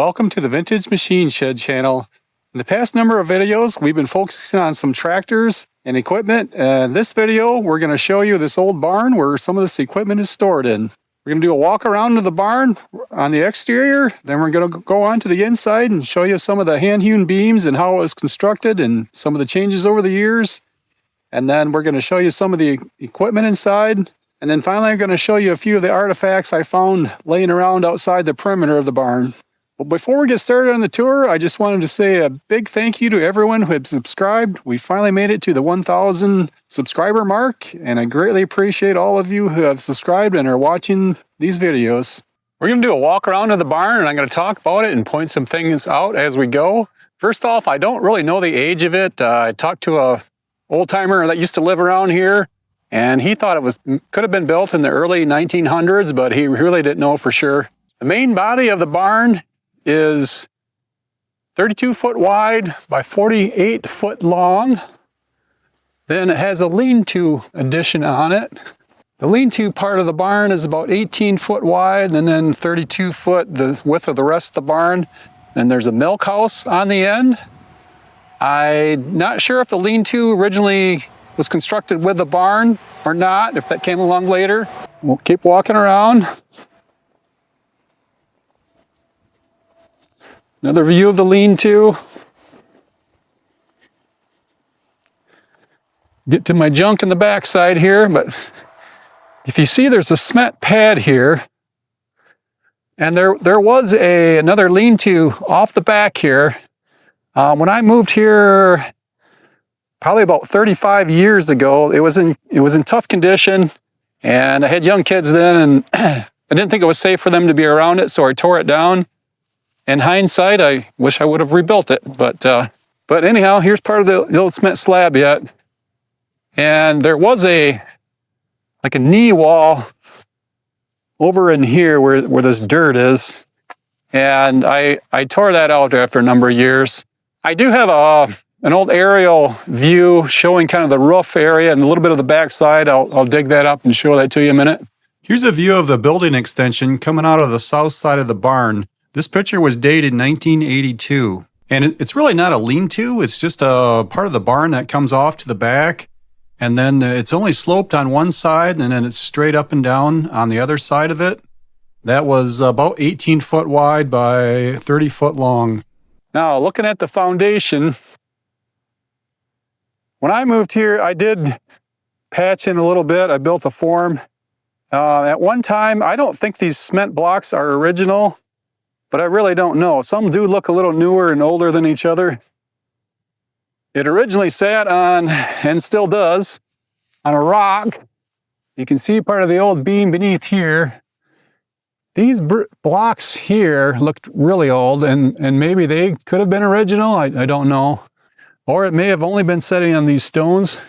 welcome to the Vintage Machine Shed channel. In the past number of videos, we've been focusing on some tractors and equipment. In this video, we're going to show you this old barn where some of this equipment is stored in. We're going to do a walk around to the barn on the exterior, then we're going to go on to the inside and show you some of the hand-hewn beams and how it was constructed and some of the changes over the years. And then we're going to show you some of the equipment inside. And then finally, I'm going to show you a few of the artifacts I found laying around outside the perimeter of the barn. But before we get started on the tour, I just wanted to say a big thank you to everyone who had subscribed. We finally made it to the 1,000 subscriber mark, and I greatly appreciate all of you who have subscribed and are watching these videos. We're going to do a walk around to the barn, and I'm going to talk about it and point some things out as we go. First off, I don't really know the age of it. I talked to a old-timer that used to live around here, and he thought it could have been built in the early 1900s, but he really didn't know for sure. The main body of the barn is 32 foot wide by 48 foot long. Then it has a lean-to addition on it. The lean-to part of the barn is about 18 foot wide, and then 32 foot the width of the rest of the barn. And there's a milkhouse on the end. I'm not sure if the lean-to originally was constructed with the barn or not, if that came along later. We'll keep walking around. Another view of the lean-to. Get to my junk in the backside here, but if you see, there's a cement pad here, and there was another lean-to off the back here. When I moved here, probably about 35 years ago, it was in tough condition, and I had young kids then, and I didn't think it was safe for them to be around it, so I tore it down. In hindsight, I wish I would have rebuilt it, but anyhow, here's part of the old cement slab yet, and there was like a knee wall over in here where this dirt is, and I tore that out after a number of years. I do have an old aerial view showing kind of the roof area and a little bit of the backside. I'll dig that up and show that to you in a minute. Here's a view of the building extension coming out of the south side of the barn. This picture was dated 1982. And it's really not a lean-to, it's just a part of the barn that comes off to the back. And then it's only sloped on one side, and then it's straight up and down on the other side of it. That was about 18 foot wide by 30 foot long. Now, looking at the foundation, when I moved here, I did patch in a little bit. I built a form. At one time, I don't think these cement blocks are original, but I really don't know. Some do look a little newer and older than each other. It originally sat on, and still does, on a rock. You can see part of the old beam beneath here. These blocks here looked really old, and maybe they could have been original. I don't know. Or it may have only been sitting on these stones.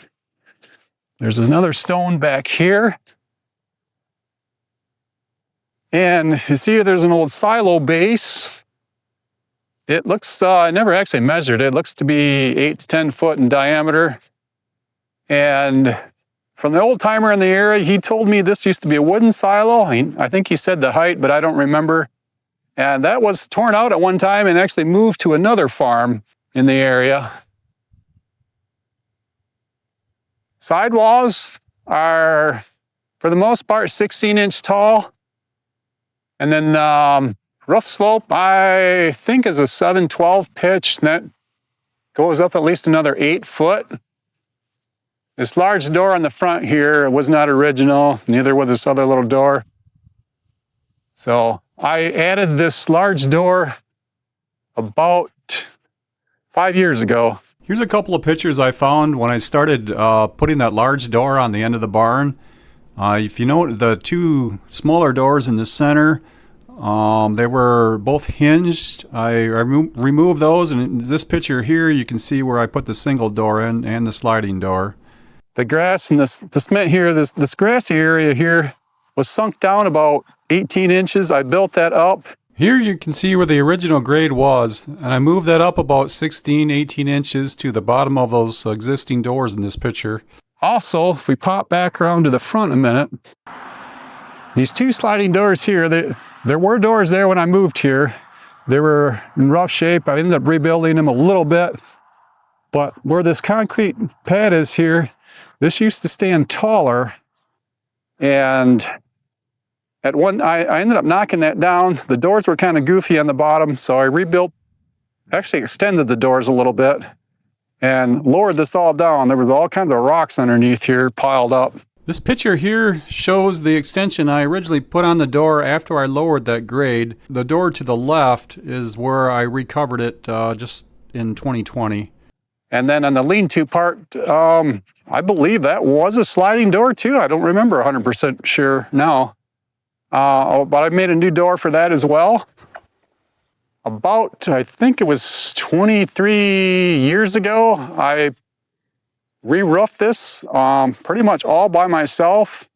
There's another stone back here. And you see there's an old silo base. It looks, I never actually measured it. It looks to be 8 to 10 foot in diameter. And from the old timer in the area, he told me this used to be a wooden silo. I think he said the height, but I don't remember. And that was torn out at one time and actually moved to another farm in the area. Sidewalls are, for the most part, 16-inch tall. And then roof slope, I think, is a 7/12 pitch, and that goes up at least another 8 foot. This large door on the front here was not original, neither was this other little door. So I added this large door about 5 years ago. Here's a couple of pictures I found when I started putting that large door on the end of the barn. If you note the two smaller doors in the center, they were both hinged. I removed those, and in this picture here you can see where I put the single door in and the sliding door. The grass and the cement here, this grassy area here was sunk down about 18 inches. I built that up. Here you can see where the original grade was, and I moved that up about 16, 18 inches to the bottom of those existing doors in this picture. Also, if we pop back around to the front a minute, these two sliding doors here, there were doors there when I moved here. They were in rough shape. I ended up rebuilding them a little bit. But where this concrete pad is here, this used to stand taller. And I ended up knocking that down. The doors were kind of goofy on the bottom, so I actually extended the doors a little bit and lowered this all down. There was all kinds of rocks underneath here piled up. This picture here shows the extension I originally put on the door after I lowered that grade. The door to the left is where I recovered it just in 2020. And then on the lean-to part, I believe that was a sliding door too. I don't remember 100% sure now. But I made a new door for that as well. I think it was 23 years ago, I re-roofed this pretty much all by myself.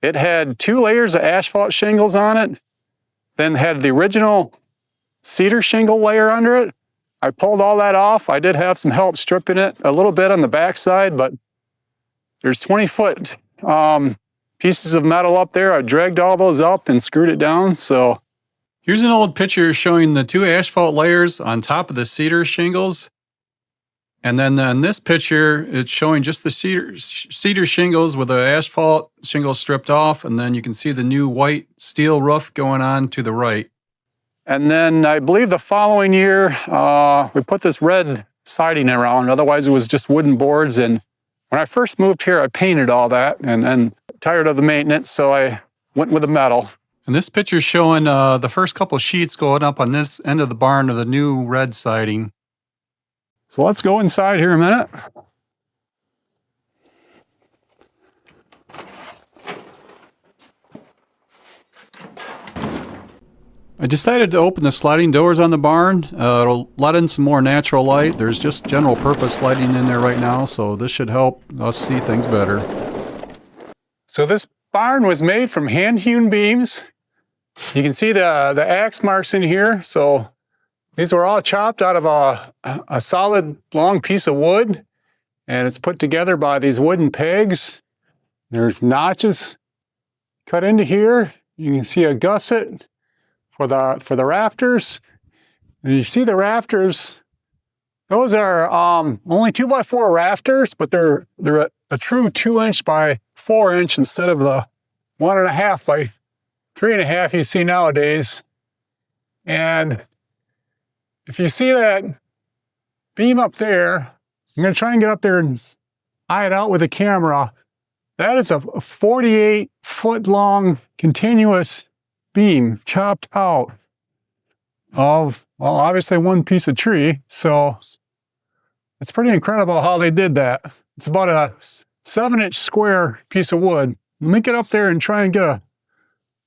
It had 2 layers of asphalt shingles on it, then had the original cedar shingle layer under it. I pulled all that off. I did have some help stripping it a little bit on the backside, but there's 20-foot pieces of metal up there. I dragged all those up and screwed it down. So here's an old picture showing the 2 asphalt layers on top of the cedar shingles. And then in this picture, it's showing just the cedar shingles with the asphalt shingles stripped off. And then you can see the new white steel roof going on to the right. And then I believe the following year, we put this red siding around. Otherwise, it was just wooden boards. And when I first moved here, I painted all that and then tired of the maintenance, so I went with the metal. And this picture is showing the first couple sheets going up on this end of the barn of the new red siding. So let's go inside here a minute. I decided to open the sliding doors on the barn. It'll let in some more natural light. There's just general purpose lighting in there right now, so this should help us see things better. So this barn was made from hand-hewn beams. You can see the axe marks in here. So these were all chopped out of a solid long piece of wood, and it's put together by these wooden pegs. There's notches cut into here. You can see a gusset for the rafters. And you see the rafters, those are only 2x4 rafters, but they're a true 2-inch by 4-inch instead of the 1.5 by 3.5 you see nowadays. And if you see that beam up there, I'm going to try and get up there and eye it out with a camera. That is a 48-foot long continuous beam chopped out of, well, obviously one piece of tree. So it's pretty incredible how they did that. It's about a 7-inch square piece of wood. Let me get up there and try and get a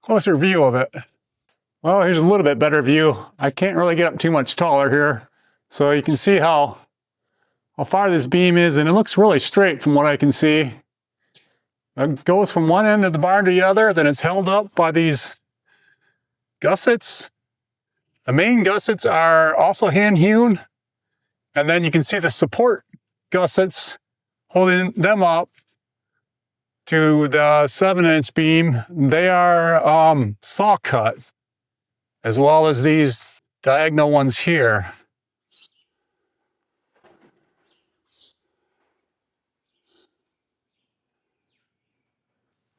closer view of it. Well, here's a little bit better view. I can't really get up too much taller here. So you can see how far this beam is, and it looks really straight from what I can see. It goes from one end of the barn to the other, then it's held up by these gussets. The main gussets are also hand-hewn, and then you can see the support gussets holding them up to the 7-inch beam. They are saw cut, as well as these diagonal ones here.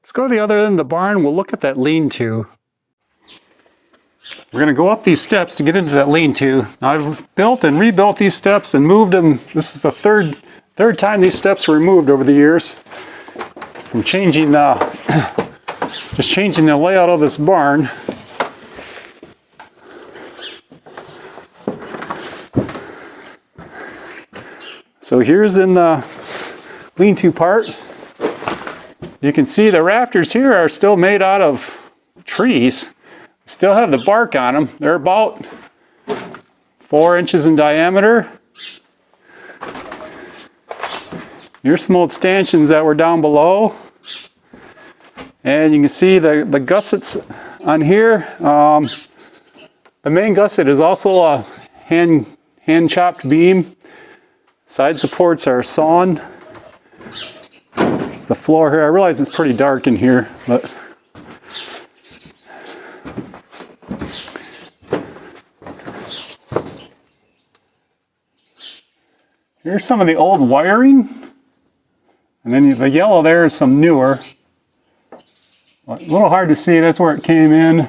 Let's go to the other end of the barn. We'll look at that lean-to. We're going to go up these steps to get into that lean-to. Now, I've built and rebuilt these steps and moved them. This is the third time these steps were removed over the years from changing just changing the layout of this barn. So here's in the lean-to part. You can see the rafters here are still made out of trees. Still have the bark on them. They're about 4 inches in diameter. Here's some old stanchions that were down below. And you can see the gussets on here. The main gusset is also a hand chopped beam. Side supports are sawn. It's the floor here. I realize it's pretty dark in here, but Here's some of the old wiring. And then the yellow there is some newer. A little hard to see, that's where it came in.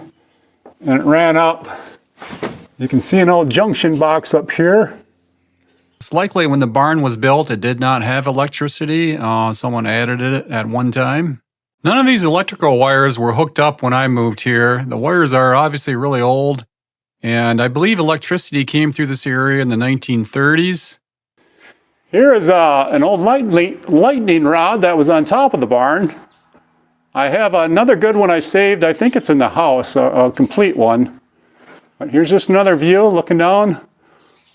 And it ran up. You can see an old junction box up here. It's likely when the barn was built, it did not have electricity. Someone added it at one time. None of these electrical wires were hooked up when I moved here. The wires are obviously really old. And I believe electricity came through this area in the 1930s. Here is an old lightning rod that was on top of the barn. I have another good one I saved. I think it's in the house, a complete one. But here's just another view looking down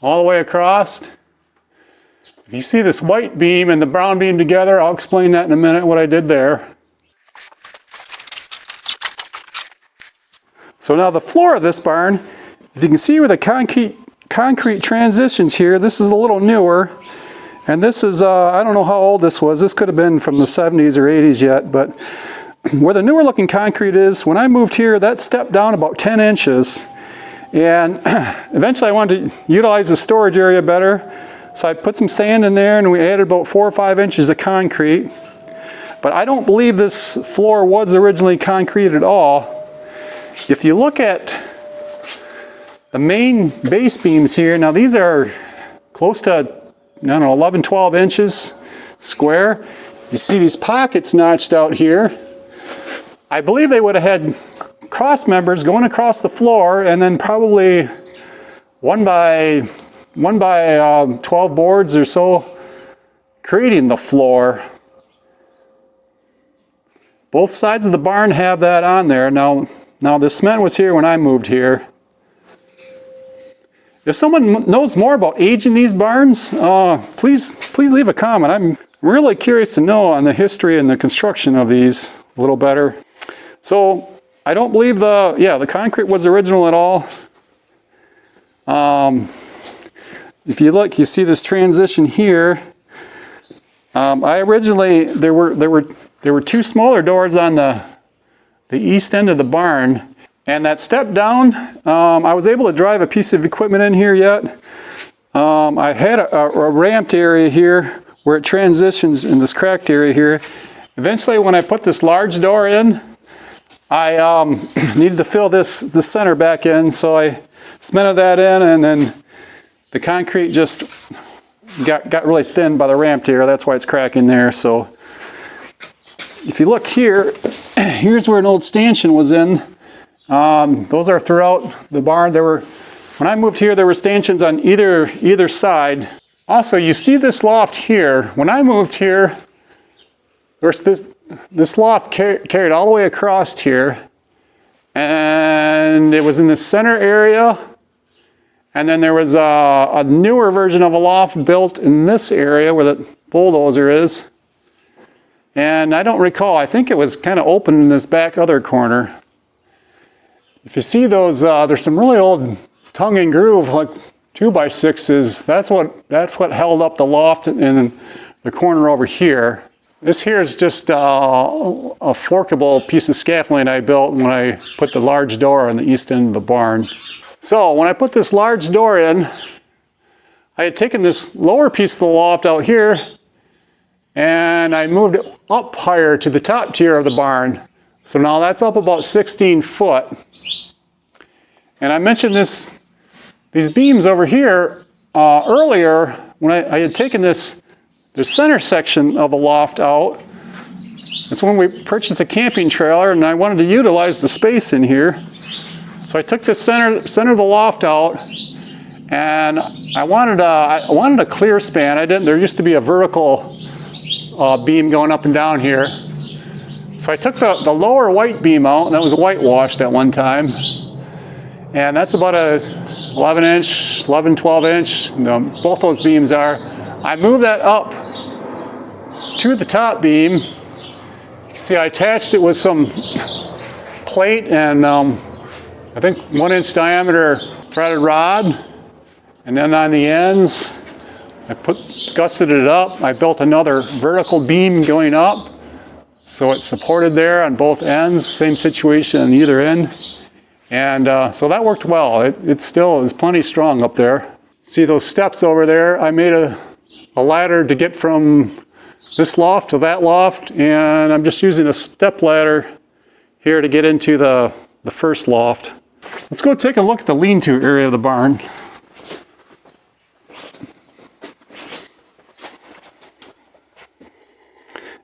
all the way across. If you see this white beam and the brown beam together, I'll explain that in a minute, what I did there. So now the floor of this barn, if you can see where the concrete transitions here, this is a little newer. And this is, I don't know how old this was. This could have been from the 70s or 80s yet, but where the newer looking concrete is, when I moved here, that stepped down about 10 inches. And eventually I wanted to utilize the storage area better. So I put some sand in there and we added about 4 or 5 inches of concrete. But I don't believe this floor was originally concrete at all. If you look at the main base beams here, now these are close to, I don't know, 11, 12 inches square. You see these pockets notched out here. I believe they would have had cross members going across the floor and then probably one by 12 boards or so creating the floor. Both sides of the barn have that on there. Now the cement was here when I moved here. If someone knows more about aging these barns, please leave a comment. I'm really curious to know on the history and the construction of these a little better. So I don't believe the concrete was original at all. If you look, you see this transition here. I originally, there were 2 smaller doors on the east end of the barn. And that step down, I was able to drive a piece of equipment in here yet. I had a ramped area here where it transitions in this cracked area here. Eventually, when I put this large door in, I needed to fill this center back in, so I cemented that in, and then the concrete just got really thin by the ramped area. That's why it's cracking there. So if you look here, here's where an old stanchion was in. Those are throughout the barn. When I moved here, there were stanchions on either side. Also, you see this loft here. When I moved here, there's this loft carried all the way across here, and it was in the center area. And then there was a newer version of a loft built in this area where the bulldozer is. And I don't recall. I think it was kind of open in this back other corner. If you see those, there's some really old tongue and groove, like 2x6s. That's what held up the loft in the corner over here. This here is just a forkable piece of scaffolding I built when I put the large door on the east end of the barn. So when I put this large door in, I had taken this lower piece of the loft out here and I moved it up higher to the top tier of the barn. So now that's up about 16 foot. And I mentioned these beams over here earlier when I had taken the center section of the loft out. It's when we purchased a camping trailer and I wanted to utilize the space in here. So I took the center of the loft out and I wanted a clear span. There used to be a vertical beam going up and down here. So I took the lower white beam out, and that was whitewashed at one time. And that's about a 11 inch, 11, 12 inch, both those beams are. I moved that up to the top beam. You can see I attached it with some plate and I think 1 inch diameter threaded rod. And then on the ends, I gusseted it up. I built another vertical beam going up. So it's supported there on both ends, same situation on either end. And so that worked well. It still is plenty strong up there. See those steps over there? I made a a ladder to get from this loft to that loft, and I'm just using a step ladder here to get into the first loft. Let's go take a look at the lean-to area of the barn.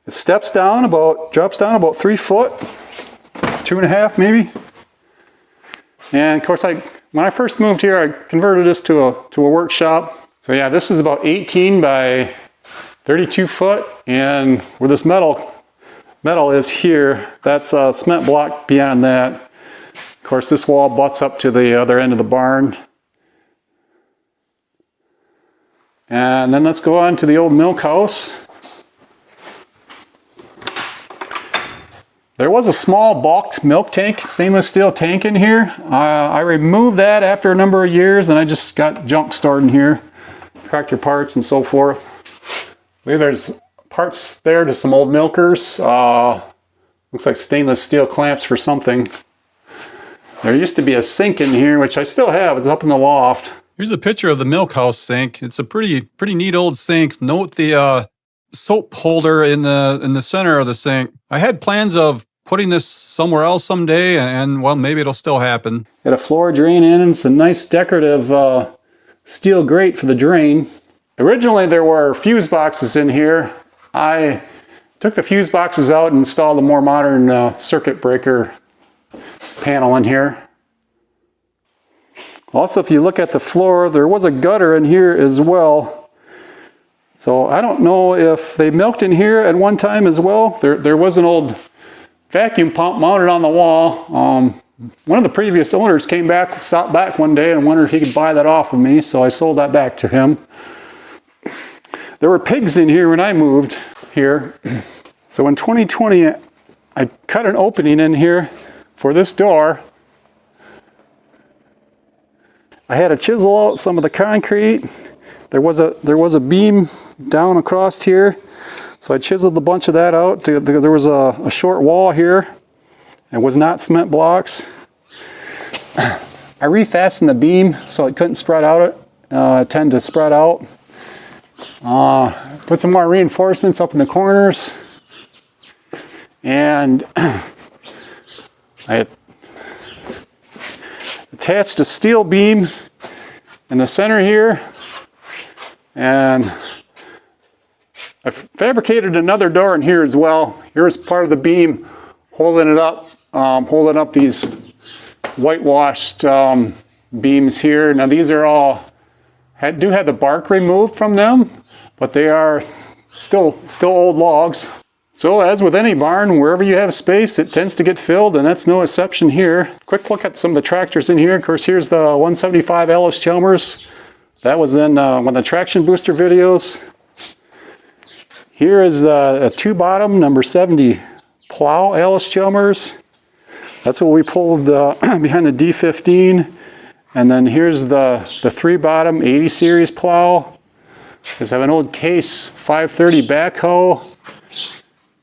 It drops down about 3 foot, 2.5 maybe. And of course, when I first moved here, I converted this to a workshop. So yeah, this is about 18 by 32 foot, and where this metal is here, that's a cement block beyond that. Of course, this wall butts up to the other end of the barn. And then let's go on to the old milk house. There was a small bulk milk tank, stainless steel tank in here. I removed that after a number of years, and I just got junk stored in here, tractor parts and so forth. I believe there's parts there to some old milkers. Looks like stainless steel clamps for something. There used to be a sink in here, which I still have. It's up in the loft. Here's a picture of the Milkhouse sink. It's a pretty neat old sink. Note the soap holder in the center of the sink. I had plans of putting this somewhere else someday, and well, maybe it'll still happen. Got a floor drain in, and it's a nice decorative steel grate for the drain. Originally there were fuse boxes in here. I took the fuse boxes out and installed a more modern circuit breaker panel in here. Also, if you look at the floor, there was a gutter in here as well. So I don't know if they milked in here at one time as well. There was an old vacuum pump mounted on the wall. One of the previous owners stopped back one day and wondered if he could buy that off of me, so I sold that back to him. There were pigs in here when I moved here. So in 2020, I cut an opening in here for this door. I had to chisel out some of the concrete. There was a beam down across here, so I chiseled a bunch of that out. There was a short wall here. It was not cement blocks. I refastened the beam so it couldn't spread out. It tended to spread out. Put some more reinforcements up in the corners, and I attached a steel beam in the center here, and I fabricated another door in here as well. Here's part of the beam holding it up, holding up these whitewashed beams here. Now these are all do have the bark removed from them, but they are still old logs. So as with any barn, wherever you have space, it tends to get filled, and that's no exception here. Quick look at some of the tractors in here. Of course, here's the 175 Ellis Chalmers. That was in one of the traction booster videos. Here is a 2-bottom number 70 plow Ellis Chalmers. That's what we pulled behind the D15. And then here's the 3-bottom 80 series plow. Because I have an old Case 530 backhoe.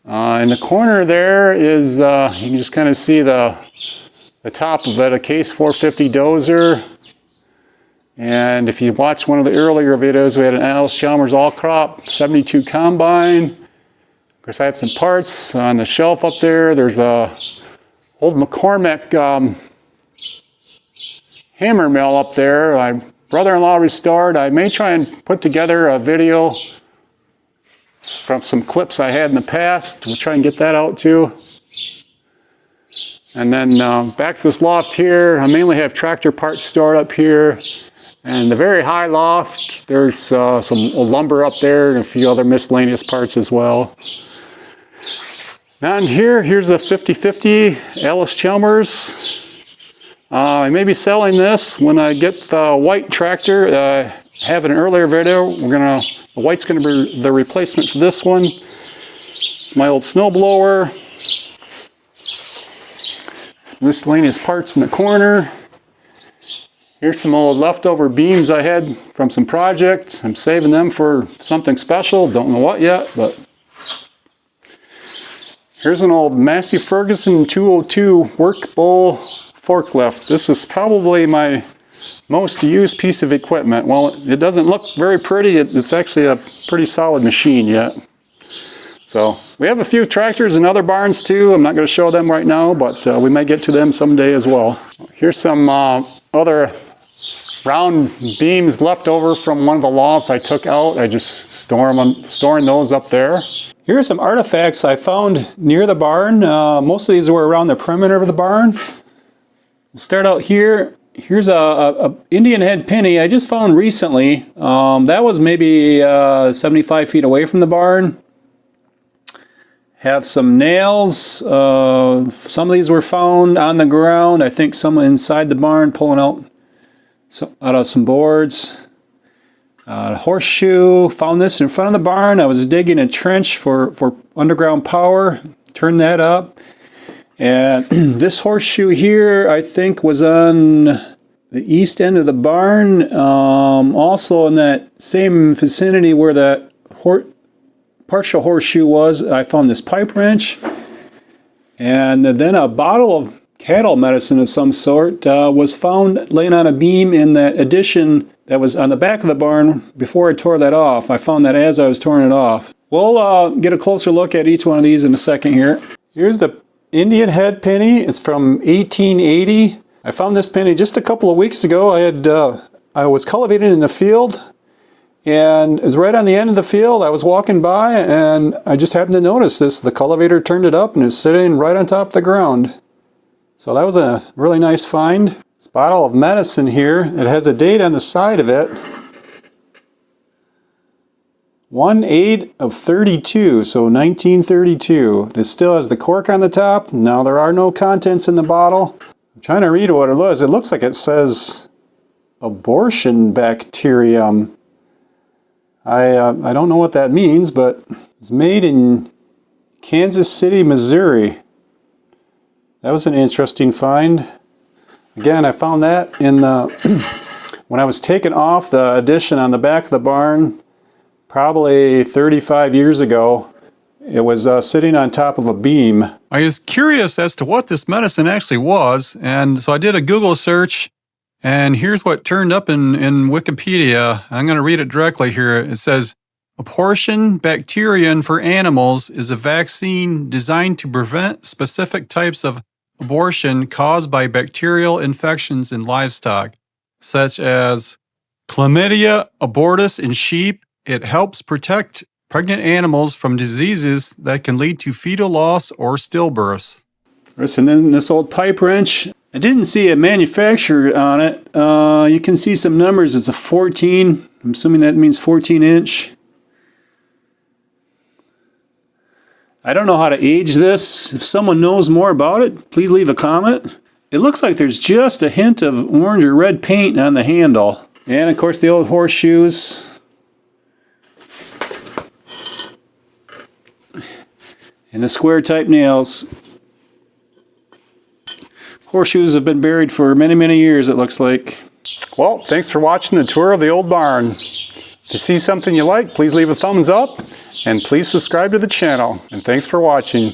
In the corner there is, you can just kind of see the top of it, a Case 450 dozer. And if you watch one of the earlier videos, we had an Ellis Chalmers all-crop 72 combine. Of course, I have some parts on the shelf up there. There's a old McCormick hammer mill up there. My brother-in-law restored. I may try and put together a video from some clips I had in the past. We'll try and get that out too. And then back to this loft here, I mainly have tractor parts stored up here. And the very high loft, there's some lumber up there and a few other miscellaneous parts as well. Down here's a 50/50 Ellis Chalmers. I may be selling this when I get the white tractor. I have an earlier video. The white's gonna be the replacement for this one. My old snowblower. Miscellaneous parts in the corner. Here's some old leftover beams I had from some projects. I'm saving them for something special. Don't know what yet, but here's an old Massey Ferguson 202 work bowl forklift. This is probably my most used piece of equipment. Well, it doesn't look very pretty. It's actually a pretty solid machine yet. So we have a few tractors in other barns too. I'm not going to show them right now, but we might get to them someday as well. Here's some other round beams left over from one of the lofts I took out. I just storing those up there. Here are some artifacts I found near the barn. Most of these were around the perimeter of the barn. We'll start out here. Here's a Indian head penny I just found recently. That was maybe 75 feet away from the barn. Have some nails. Some of these were found on the ground. I think someone inside the barn pulling out of some boards. Horseshoe. Found this in front of the barn. I was digging a trench for underground power. Turned that up. And this horseshoe here, I think, was on the east end of the barn. Also in that same vicinity where that partial horseshoe was, I found this pipe wrench. And then a bottle of cattle medicine of some sort was found laying on a beam in that addition that was on the back of the barn before I tore that off. I found that as I was tearing it off. We'll get a closer look at each one of these in a second here. Here's the Indian head penny. It's from 1880. I found this penny just a couple of weeks ago. I was cultivating in the field, and it was right on the end of the field. I was walking by and I just happened to notice this. The cultivator turned it up and it was sitting right on top of the ground. So that was a really nice find. This bottle of medicine here, it has a date on the side of it. 1/8/32, so 1932. It still has the cork on the top. Now there are no contents in the bottle. I'm trying to read what it was. It looks like it says abortion bacterium. I don't know what that means, but it's made in Kansas City, Missouri. That was an interesting find. Again, I found that in when I was taking off the addition on the back of the barn, probably 35 years ago. It was sitting on top of a beam. I was curious as to what this medicine actually was, and so I did a Google search. And here's what turned up in Wikipedia. I'm going to read it directly here. It says, abortion bacterium for animals is a vaccine designed to prevent specific types of abortion caused by bacterial infections in livestock, such as Chlamydia abortus in sheep. It helps protect pregnant animals from diseases that can lead to fetal loss or stillbirths. And then this old pipe wrench. I didn't see a manufacturer on it. You can see some numbers. It's a 14. I'm assuming that means 14-inch. I don't know how to age this. If someone knows more about it, please leave a comment. It looks like there's just a hint of orange or red paint on the handle. And of course the old horseshoes. And the square type nails. Horseshoes have been buried for many, many years, it looks like. Well, thanks for watching the tour of the old barn. If you see something you like, please leave a thumbs up and please subscribe to the channel. And thanks for watching.